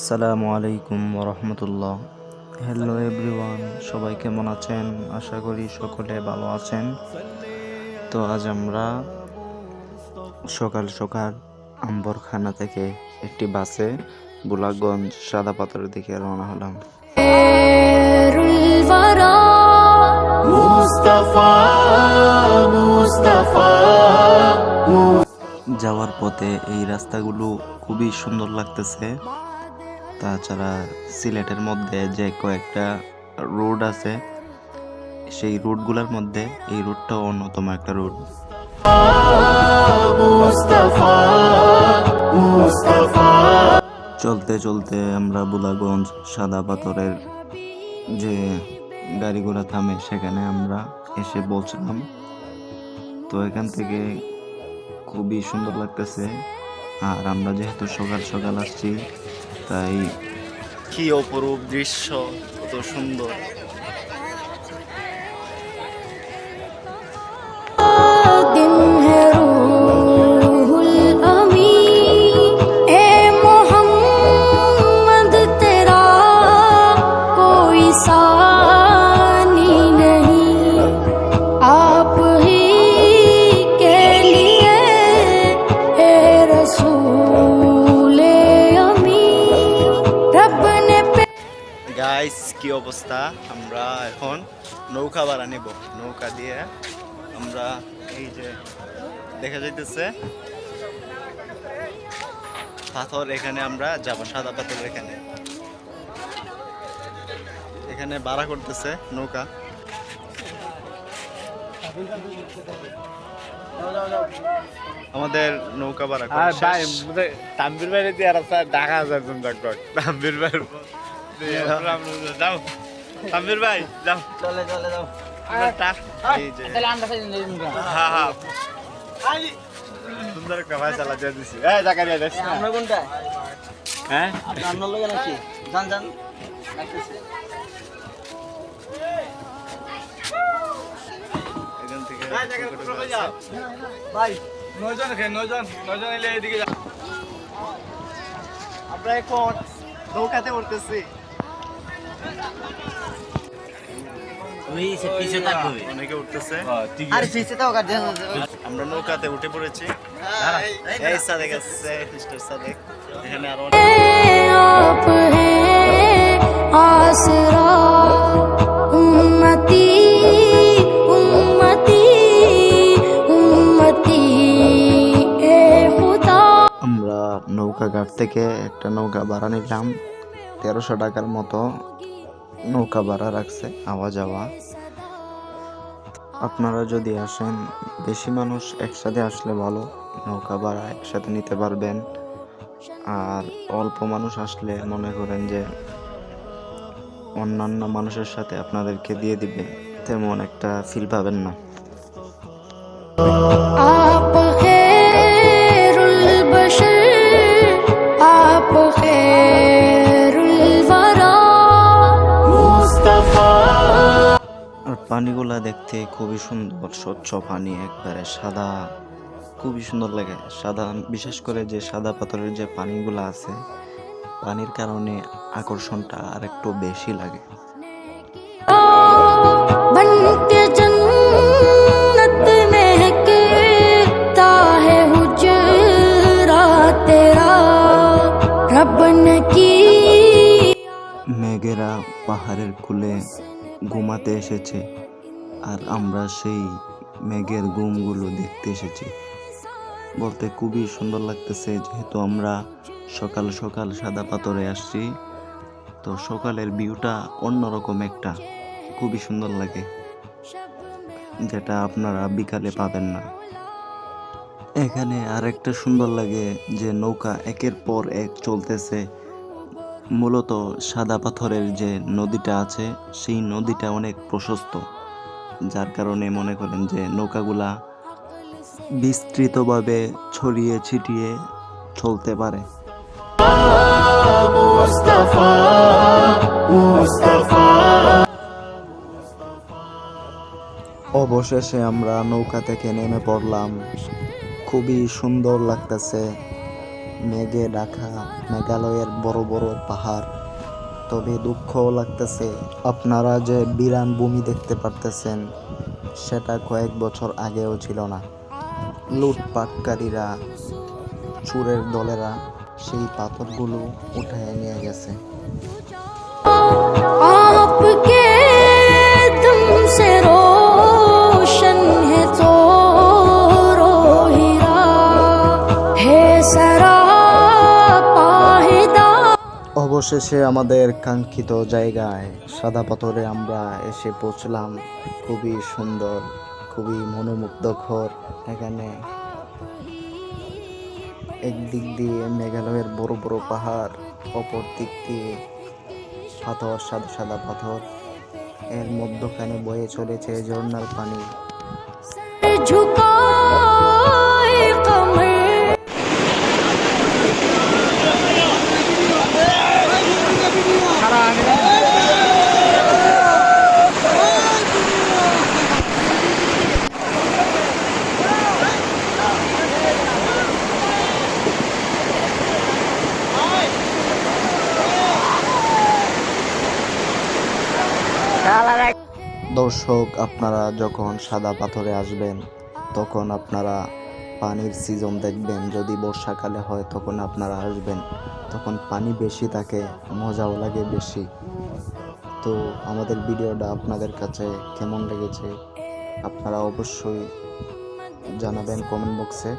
আসসালামু আলাইকুম ওরহমতুল্লাহ। হ্যালো এভরিওয়ান, সবাই কেমন আছেন? আশা করি সকলে ভালো আছেন। তো আজ আমরা সকাল সকাল আম্বরখানা থেকে একটি বাসে বুলাগঞ্জ সাদা পাথরের দিকে রওনা হলাম। যাওয়ার পথে এই রাস্তাগুলো খুবই সুন্দর লাগতেছে। তাছাড়া সিলেটের মধ্যে যে কয়েকটা রোড আছে, সেই রোডগুলোর মধ্যে এই রোডটাও অন্যতম একটা রোড। চলতে চলতে আমরা বুলাগঞ্জ সাদা পাথরের যে গাড়ি ঘোড়া থামে সেখানে আমরা এসে পৌঁছলাম। তো এখান থেকে খুবই সুন্দর লাগতেছে। আর আমরা যেহেতু সকাল সকাল আসছি, তাই কি অপরূপ দৃশ্য, কত সুন্দর। গাইস, কি অবস্থা! আমরা এখন নৌকা ভাড়া নেব। নৌকা দিয়ে আমরা এই যে দেখা যাইতেছে পাথর, এখানে আমরা যাব সাদা পাথর। এখানে ভাড়া করতেছে নৌকা। আমাদের নৌকা ভাড়া তাম্বির বাইরে দিয়ে ঢাকা যাবেন তাম্বির বাইরে যাও, তাম্বির ভাই যাও, চলে চলে যাও। হ্যাঁ হ্যাঁ, সুন্দর একটা ভাই চালা দিয়ে দিছি। এই জাকারিয়া যাস না, আমরা কোনটা? হ্যাঁ আপনার লগে নাকি? জান জান এখান থেকে ভাই, 9 জন এলে এদিকে যা। আমরা এখন নৌকাতে উঠতেছি। অনেকে উঠতেছে। আর পিছে তো ওকা দেন। আমরা নৌকাতে উঠে পড়েছি। এই সাদেক আছে, মিস্টার সাদেক। এখানে আরো आप हैं आसरा उम्मती उम्मती उम्मती ए खुदा। আমরা নৌকা ঘাট থেকে একটা নৌকা ভাড়া নিলাম। 1300 টাকার মতো নৌকা ভাড়া রাখছে আওয়া যাওয়া। আপনারা যদি আসেন, বেশি মানুষ একসাথে আসলে ভালো, নৌকা ভাড়া একসাথে নিতে পারবেন। আর অল্প মানুষ আসলে মনে করেন যে অন্যান্য মানুষের সাথে আপনাদেরকে দিয়ে দিবে, তেমন একটা ফিল পাবেন না। आप खैरुल बशर आप खैरुल वरा मुस्तफा। আর পানিগুলা দেখতে খুবই সুন্দর, স্বচ্ছ পানি, একবারে সাদা, খুবই সুন্দর লাগে। সাদা, বিশেষ করে যে সাদা পাথরের যে পানিগুলা আছে, পানির কারণে আকর্ষণটা আর একটু বেশি লাগে। बन के जन्नत महकता है हुजरा तेरा रब ने की। মেঘেরা পাহাড়ের কোলে ঘুমাতে এসেছে, আর আমরা সেই মেঘের ঘুমগুলো দেখতে এসেছি। বলতে খুবই সুন্দর লাগতেছে, যেহেতু আমরা সকাল সকাল সাদা পাথরে আসছি। তো সকালের ভিউটা অন্যরকম একটা, খুবই সুন্দর লাগে, যেটা আপনারা বিকালে পাবেন না। এখানে আরেকটা সুন্দর লাগে যে নৌকা একের পর এক চলতেছে। মূলত সাদা পাথরের যে নদীটা আছে, সেই নদীটা অনেক প্রশস্ত, যার কারণে মনে করেন যে নৌকাগুলা বিস্তৃতভাবে ছড়িয়ে ছিটিয়ে চলতে পারে। অবশেষে আমরা নৌকা থেকে নেমে পড়লাম। খুবই সুন্দর লাগতেছে। মেঘে ঢাকা মেঘালয়ের বড় বড় পাহাড়। তবে দুঃখও লাগতেছে, আপনারা যে বিরান ভূমি দেখতে পারতেছেন সেটা কয়েক বছর আগেও ছিল না। লুটপাটকারীরা, চোরের দলেরা সেই পাথরগুলো উঠায় নিয়ে গেছে। आपके दम से रोशन है तो हीरा है सरापा हिदायत। অবশেষে আমাদের কাঙ্ক্ষিত জায়গায় সাদা পাথরে আমরা এসে পৌঁছলাম। খুবই সুন্দর, খুবই মনোমুগ্ধকর। এখানে একদিক দিয়ে মেঘালয়ের বড় বড় পাহাড়, অপর দিক দিয়ে পাথর, সাদা সাদা পাথর। এর মধ্যখানে বয়ে চলেছে ঝর্ণার পানি। झुकाए कमर দর্শক, আপনারা যখন সাদা পাথরে আসবেন তখন আপনারা পানির সিজন দেখবেন। যদি বর্ষাকালে হয় তখন আপনারা আসবেন, তখন পানি বেশি থাকে, মজাও লাগে বেশি। তো আমাদের ভিডিওটা আপনাদের কাছে কেমন লেগেছে আপনারা অবশ্যই জানাবেন কমেন্ট বক্সে।